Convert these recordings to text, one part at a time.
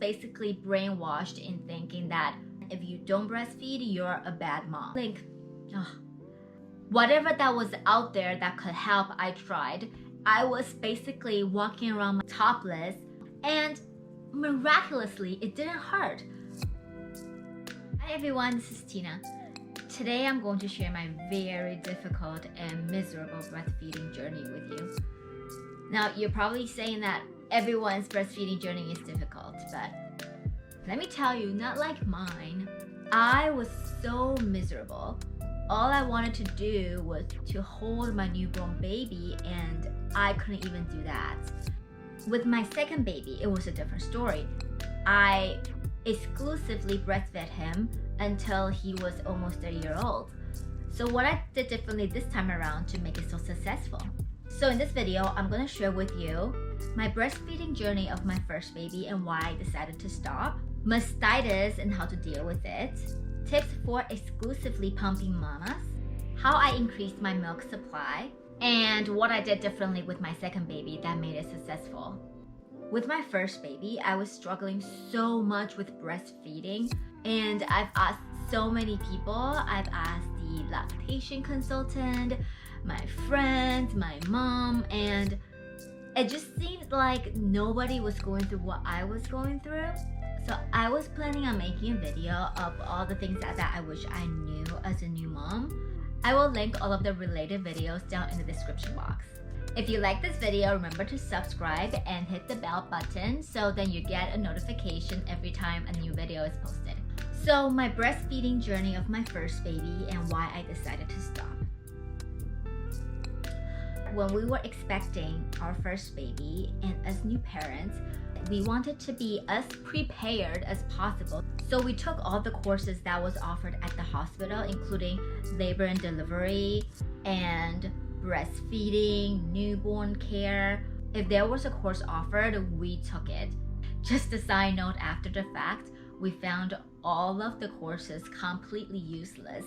basically brainwashed in thinking that if you don't breastfeed, you're a bad mom. Like, whatever that was out there that could help, I tried. I was basically walking around topless, and miraculously, it didn't hurt. Hi everyone, this is Tina. Today I'm going to share my very difficult and miserable breastfeeding journey with you. Now, you're probably saying that everyone's breastfeeding journey is difficult, but let me tell you, not like mine. I was so miserable. All I wanted to do was to hold my newborn baby, and I couldn't even do that. With my second baby, it was a different story. I exclusively breastfed him until he was almost a year old. So what I did differently this time around to make it so successful. So in this video, I'm going to share with you my breastfeeding journey of my first baby and why I decided to stop, mastitis and how to deal with it, tips for exclusively pumping mamas, how I increased my milk supply, and what I did differently with my second baby that made it successful. With my first baby, I was struggling so much with breastfeeding, and I've asked so many people. I've asked the lactation consultant, my friends, my mom, and it just seemed like nobody was going through what I was going through. So I was planning on making a video of all the things that I wish I knew as a new mom. I will link all of the related videos down in the description box. If you like this video, remember to subscribe and hit the bell button so then you get a notification every time a new video is posted. So my breastfeeding journey of my first baby and why I decided to stop. When we were expecting our first baby, and as new parents, we wanted to be as prepared as possible. So we took all the courses that was offered at the hospital, including labor and delivery and breastfeeding, newborn care. If there was a course offered, we took it. Just a side note, after the fact, we found all of the courses completely useless.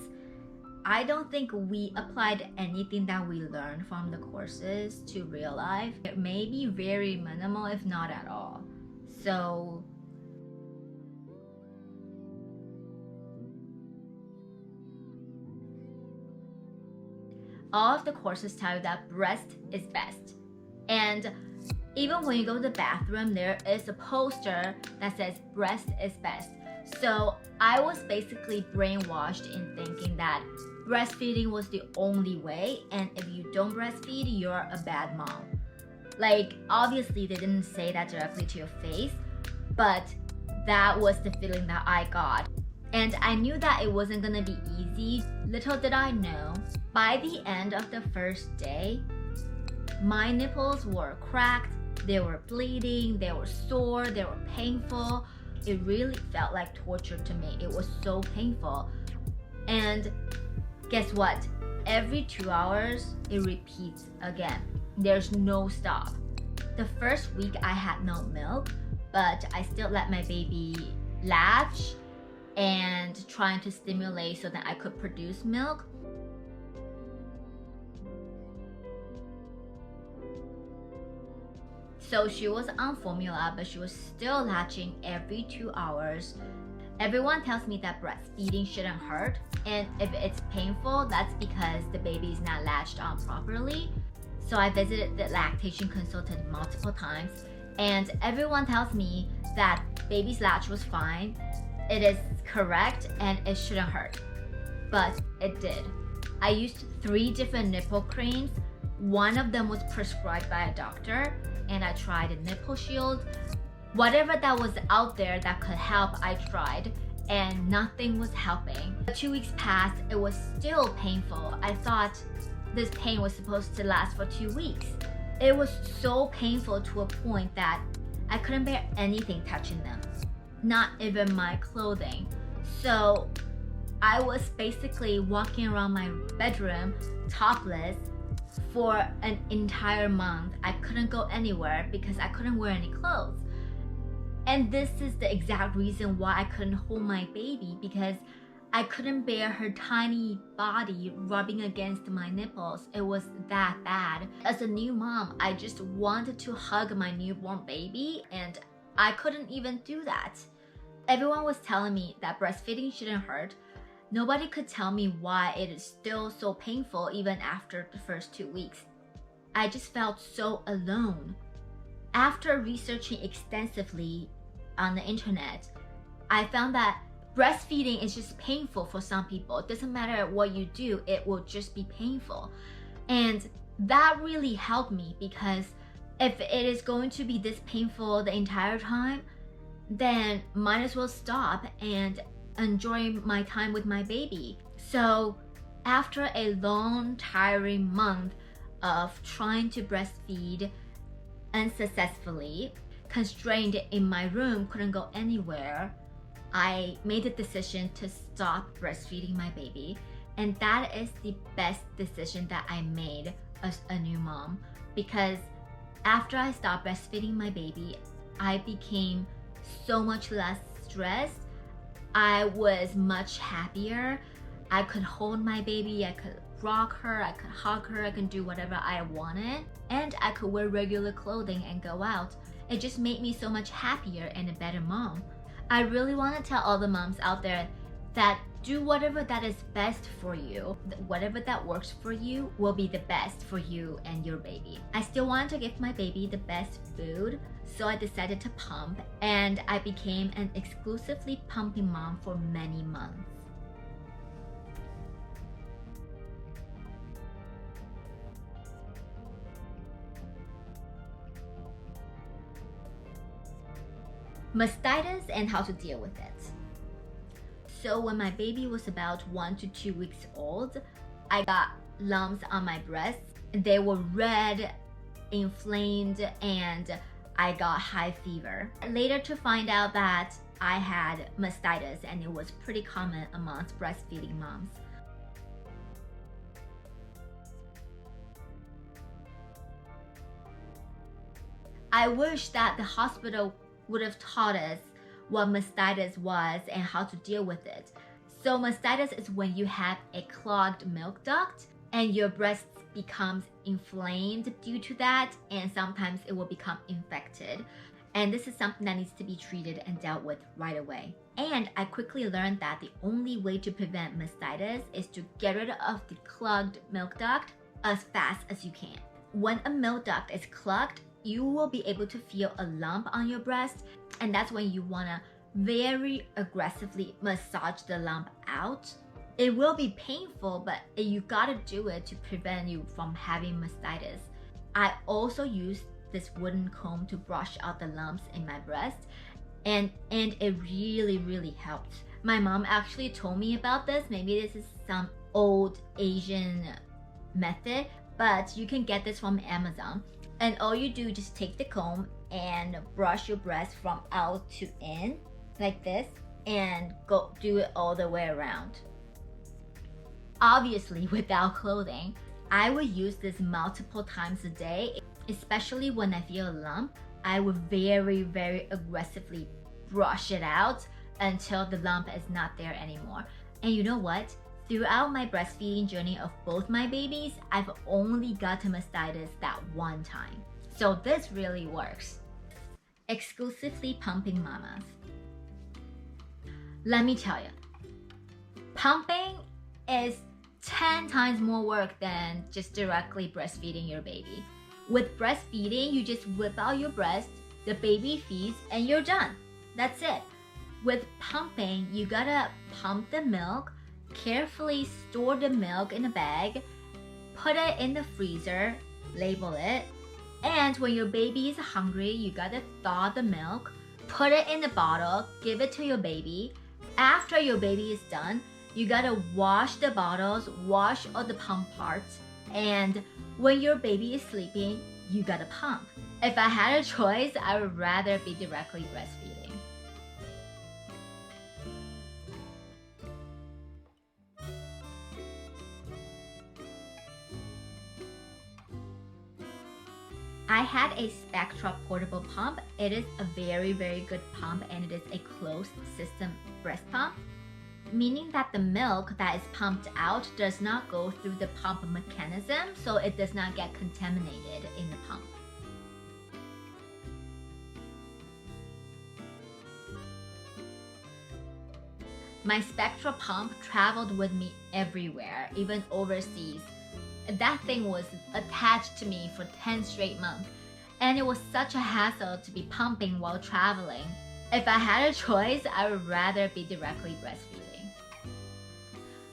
I don't think we applied anything that we learned from the courses to real life. It may be very minimal, if not at all. So all of the courses tell you that breast is best. And even when you go to the bathroom, there is a poster that says breast is best. So I was basically brainwashed in thinking that breastfeeding was the only way, and if you don't breastfeed, you're a bad mom. Like, obviously they didn't say that directly to your face, but that was the feeling that I got. And I knew that it wasn't gonna be easy. Little did I know, by the end of the first day, my nipples were cracked, they were bleeding, they were sore, they were painful. It really felt like torture to me. It was so painful. And guess what? Every 2 hours, it repeats again. There's no stop. The first week I had no milk, but I still let my baby latch and trying to stimulate so that I could produce milk. So she was on formula, but she was still latching every 2 hours. Everyone tells me that breastfeeding shouldn't hurt, and if it's painful, that's because the baby's not latched on properly. So I visited the lactation consultant multiple times, and everyone tells me that baby's latch was fine, it is correct, and it shouldn't hurt. But it did. I used 3 different nipple creams. One of them was prescribed by a doctor, and I tried a nipple shield. Whatever that was out there that could help, I tried, and nothing was helping. 2 weeks passed, it was still painful. I thought this pain was supposed to last for 2 weeks. It was so painful to a point that I couldn't bear anything touching them, not even my clothing. So I was basically walking around my bedroom topless for an entire month. I couldn't go anywhere because I couldn't wear any clothes. And this is the exact reason why I couldn't hold my baby, because I couldn't bear her tiny body rubbing against my nipples. It was that bad. As a new mom, I just wanted to hug my newborn baby, and I couldn't even do that. Everyone was telling me that breastfeeding shouldn't hurt. Nobody could tell me why it is still so painful even after the first 2 weeks. I just felt so alone. After researching extensively on the internet, I found that breastfeeding is just painful for some people. It doesn't matter what you do, it will just be painful. And that really helped me, because if it is going to be this painful the entire time, then might as well stop and enjoy my time with my baby. So after a long, tiring month of trying to breastfeed unsuccessfully, constrained in my room, couldn't go anywhere, I made the decision to stop breastfeeding my baby. And that is the best decision that I made as a new mom, because after I stopped breastfeeding my baby, I became so much less stressed. I was much happier. I could hold my baby, I could rock her, I could hug her, I could do whatever I wanted, and I could wear regular clothing and go out. It just made me so much happier and a better mom. I really want to tell all the moms out there that do whatever that is best for you. Whatever that works for you will be the best for you and your baby. I still wanted to give my baby the best food, so I decided to pump, and I became an exclusively pumping mom for many months. Mastitis and how to deal with it. So when my baby was about 1 to 2 weeks old, I got lumps on my breasts. They were red, inflamed, and I got high fever. Later to find out that I had mastitis, and it was pretty common amongst breastfeeding moms. I wish that the hospital would have taught us what mastitis was and how to deal with it. So mastitis is when you have a clogged milk duct and your breast becomes inflamed due to that, and sometimes it will become infected. And this is something that needs to be treated and dealt with right away. And I quickly learned that the only way to prevent mastitis is to get rid of the clogged milk duct as fast as you can. When a milk duct is clogged, you will be able to feel a lump on your breast, and that's when you want to very aggressively massage the lump out. It will be painful, but you gotta do it to prevent you from having mastitis. I also use this wooden comb to brush out the lumps in my breast, and it really helped. My mom actually told me about this. Maybe this is some old Asian method, but you can get this from Amazon. And all you do, just take the comb and brush your breast from out to in like this, and go do it all the way around. Obviously without clothing. I would use this multiple times a day, especially when I feel a lump. I would very aggressively brush it out until the lump is not there anymore. And you know what? Throughout my breastfeeding journey of both my babies, I've only gotten mastitis that one time. So this really works. Exclusively pumping mamas. Let me tell you, pumping is 10 times more work than just directly breastfeeding your baby. With breastfeeding, you just whip out your breast, the baby feeds, and you're done. That's it. With pumping, you gotta pump the milk, carefully store the milk in a bag, put it in the freezer, label it, and when your baby is hungry, you gotta thaw the milk, put it in a bottle, give it to your baby. After your baby is done, you gotta wash the bottles, wash all the pump parts, and when your baby is sleeping, you gotta pump. If I had a choice, I would rather be directly breastfeeding. I had a Spectra portable pump. It is a very good pump, and it is a closed system breast pump, meaning that the milk that is pumped out does not go through the pump mechanism, so it does not get contaminated in the pump. My Spectra pump traveled with me everywhere, even overseas. That thing was attached to me for 10 straight months, and it was such a hassle to be pumping while traveling. If I had a choice, I would rather be directly breastfeeding.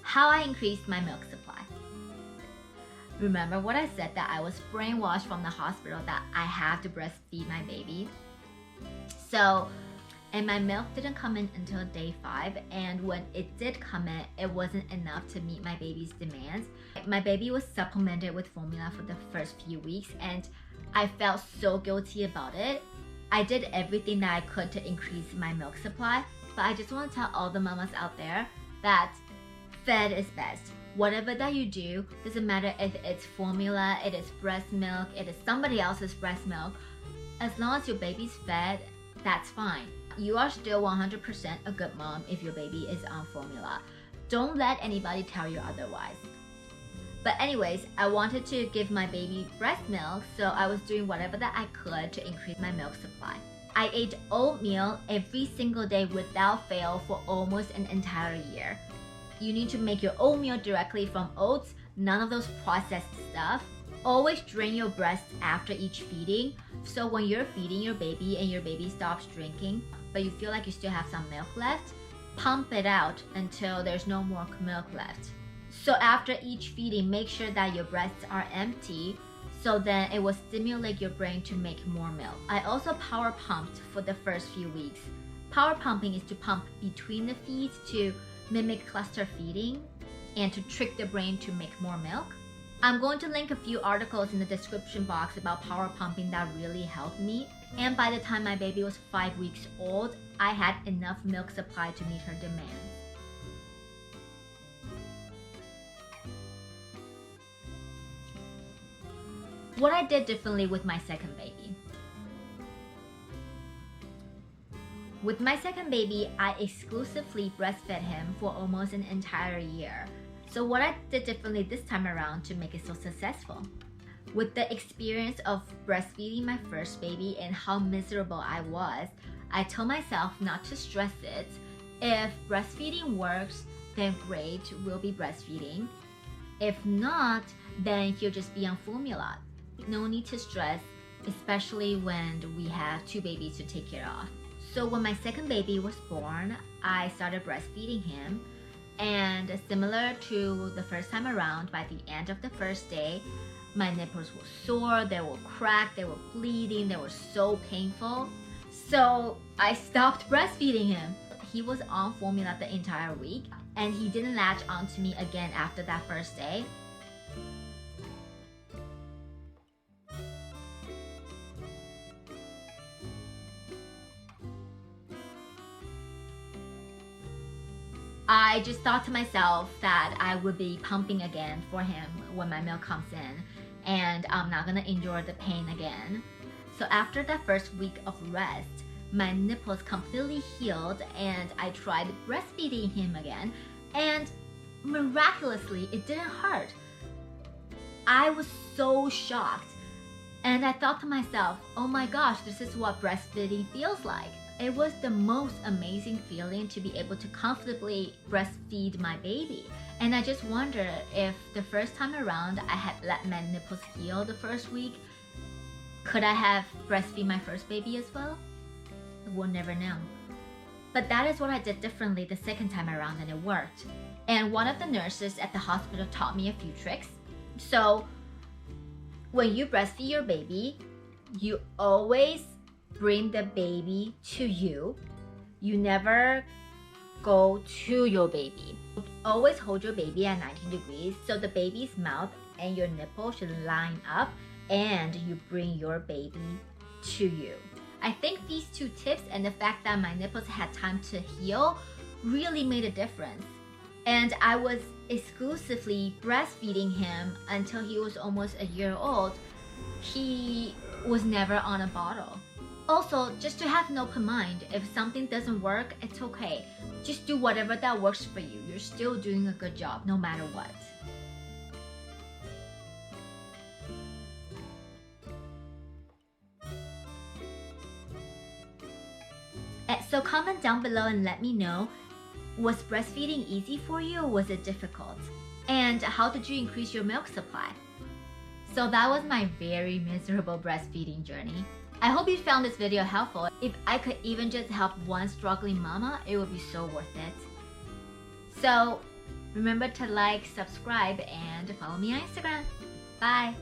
How I increased my milk supply. Remember what I said, that I was brainwashed from the hospital that I have to breastfeed my baby? And my milk didn't come in until day 5, and when it did come in, it wasn't enough to meet my baby's demands. My baby was supplemented with formula for the first few weeks, and I felt so guilty about it. I did everything that I could to increase my milk supply, but I just want to tell all the mamas out there that fed is best. Whatever that you do, doesn't matter if it's formula, it is breast milk, it is somebody else's breast milk, as long as your baby's fed, that's fine. You are still 100% a good mom if your baby is on formula. Don't let anybody tell you otherwise. But anyways, I wanted to give my baby breast milk, so I was doing whatever that I could to increase my milk supply. I ate oatmeal every single day without fail for almost an entire year. You need to make your oatmeal directly from oats, none of those processed stuff. Always drain your breast after each feeding, so when you're feeding your baby and your baby stops drinking, but you feel like you still have some milk left, pump it out until there's no more milk left. So after each feeding, make sure that your breasts are empty, so then it will stimulate your brain to make more milk. I also power pumped for the first few weeks. Power pumping is to pump between the feeds to mimic cluster feeding and to trick the brain to make more milk. I'm going to link a few articles in the description box about power pumping that really helped me. And by the time my baby was 5 weeks old, I had enough milk supply to meet her demands. What I did differently with my second baby. With my second baby, I exclusively breastfed him for almost an entire year. So what I did differently this time around to make it so successful. With the experience of breastfeeding my first baby and how miserable I was, I told myself not to stress it. If breastfeeding works, then great, we'll be breastfeeding. If not, then he'll just be on formula. No need to stress, especially when we have 2 babies to take care of. So when my second baby was born, I started breastfeeding him. And similar to the first time around, by the end of the first day, my nipples were sore, they were cracked, they were bleeding, they were so painful. So I stopped breastfeeding him. He was on formula the entire week, and he didn't latch onto me again after that first day. I just thought to myself that I would be pumping again for him when my milk comes in, and I'm not gonna endure the pain again. So after that first week of rest, my nipples completely healed, and I tried breastfeeding him again, and miraculously it didn't hurt. I was so shocked, and I thought to myself, oh my gosh, this is what breastfeeding feels like. It was the most amazing feeling to be able to comfortably breastfeed my baby. And I just wonder if the first time around I had let my nipples heal the first week, could I have breastfeed my first baby as well? We'll never know. But that is what I did differently the second time around, and it worked. And one of the nurses at the hospital taught me a few tricks. So when you breastfeed your baby, you always bring the baby to you. You never go to your baby. Always hold your baby at 90 degrees so the baby's mouth and your nipple should line up, and you bring your baby to you. I think these 2 tips and the fact that my nipples had time to heal really made a difference. And I was exclusively breastfeeding him until he was almost a year old. He was never on a bottle. Also, just to have an open mind, if something doesn't work, it's okay. Just do whatever that works for you. You're still doing a good job, no matter what. So comment down below and let me know Was breastfeeding easy for you or was it difficult? And how did you increase your milk supply? So that was my very miserable breastfeeding journey. I hope you found this video helpful. If I could even just help one struggling mama, it would be so worth it. So remember to like, subscribe, and follow me on Instagram. Bye!